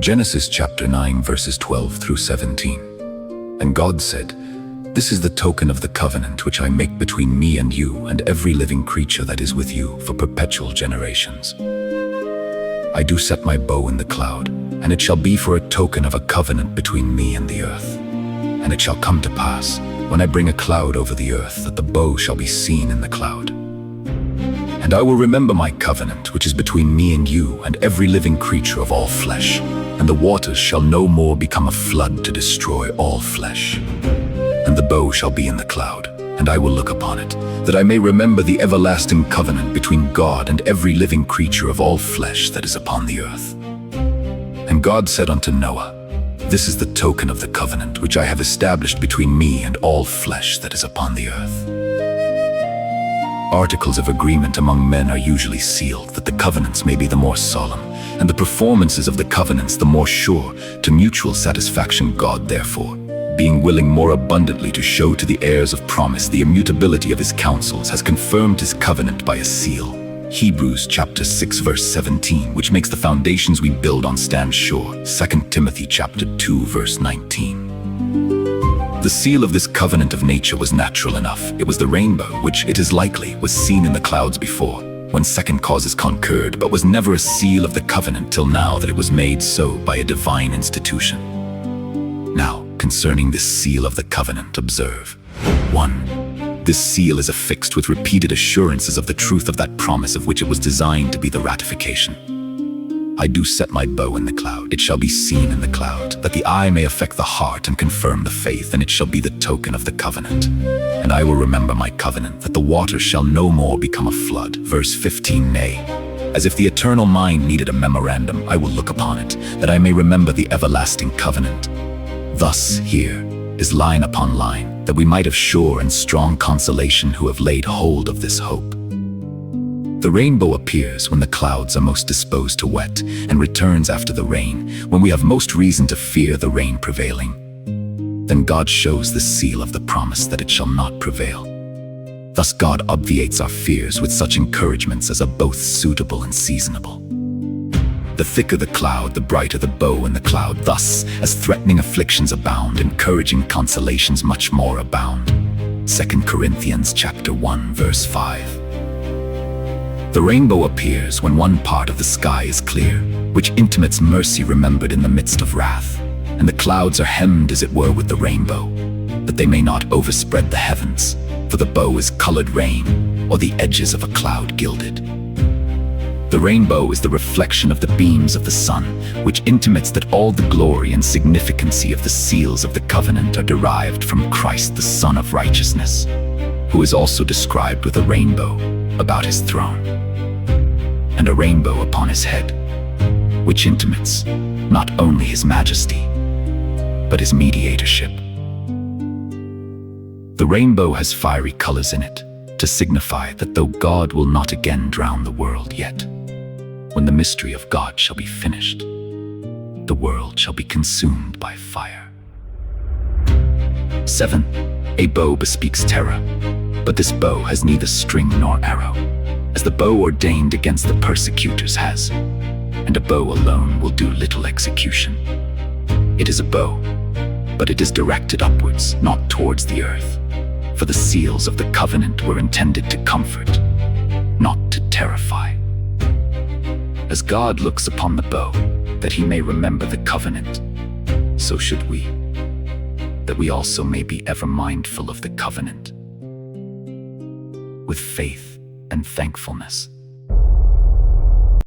Genesis chapter 9 verses 12 through 17. And God said, "This is the token of the covenant which I make between me and you and every living creature that is with you for perpetual generations. I do set my bow in the cloud, and it shall be for a token of a covenant between me and the earth. And it shall come to pass, when I bring a cloud over the earth, that the bow shall be seen in the cloud. And I will remember my covenant which is between me and you and every living creature of all flesh, and the waters shall no more become a flood to destroy all flesh. And the bow shall be in the cloud, and I will look upon it, that I may remember the everlasting covenant between God and every living creature of all flesh that is upon the earth." And God said unto Noah, "This is the token of the covenant which I have established between me and all flesh that is upon the earth." Articles of agreement among men are usually sealed, that the covenants may be the more solemn, and the performances of the covenants the more sure, to mutual satisfaction. God, therefore, being willing more abundantly to show to the heirs of promise the immutability of his counsels, has confirmed his covenant by a seal. Hebrews chapter 6 verse 17, which makes the foundations we build on stand sure. 2 Timothy chapter 2 verse 19. The seal of this covenant of nature was natural enough. It was the rainbow, which, it is likely, was seen in the clouds before, when second causes concurred, but was never a seal of the covenant till now that it was made so by a divine institution. Now, concerning this seal of the covenant, observe. 1. This seal is affixed with repeated assurances of the truth of that promise of which it was designed to be the ratification. I do set my bow in the cloud, it shall be seen in the cloud, that the eye may affect the heart and confirm the faith, and it shall be the token of the covenant. And I will remember my covenant, that the waters shall no more become a flood. Verse 15, nay, as if the eternal mind needed a memorandum, I will look upon it, that I may remember the everlasting covenant. Thus here is line upon line, that we might have sure and strong consolation who have laid hold of this hope. The rainbow appears when the clouds are most disposed to wet, and returns after the rain, when we have most reason to fear the rain prevailing. Then God shows the seal of the promise that it shall not prevail. Thus God obviates our fears with such encouragements as are both suitable and seasonable. The thicker the cloud, the brighter the bow in the cloud. Thus, as threatening afflictions abound, encouraging consolations much more abound. 2 Corinthians chapter 1 verse 5. The rainbow appears when one part of the sky is clear, which intimates mercy remembered in the midst of wrath, and the clouds are hemmed as it were with the rainbow, that they may not overspread the heavens, for the bow is colored rain, or the edges of a cloud gilded. The rainbow is the reflection of the beams of the sun, which intimates that all the glory and significancy of the seals of the covenant are derived from Christ, the Son of Righteousness, who is also described with a rainbow about his throne, and a rainbow upon his head, which intimates not only his majesty, but his mediatorship. The rainbow has fiery colors in it, to signify that though God will not again drown the world, yet, when the mystery of God shall be finished, the world shall be consumed by fire. 7. A bow bespeaks terror, but this bow has neither string nor arrow, as the bow ordained against the persecutors has, and a bow alone will do little execution. It is a bow, but it is directed upwards, not towards the earth, for the seals of the covenant were intended to comfort, not to terrify. As God looks upon the bow, that he may remember the covenant, so should we, that we also may be ever mindful of the covenant, with faith and thankfulness.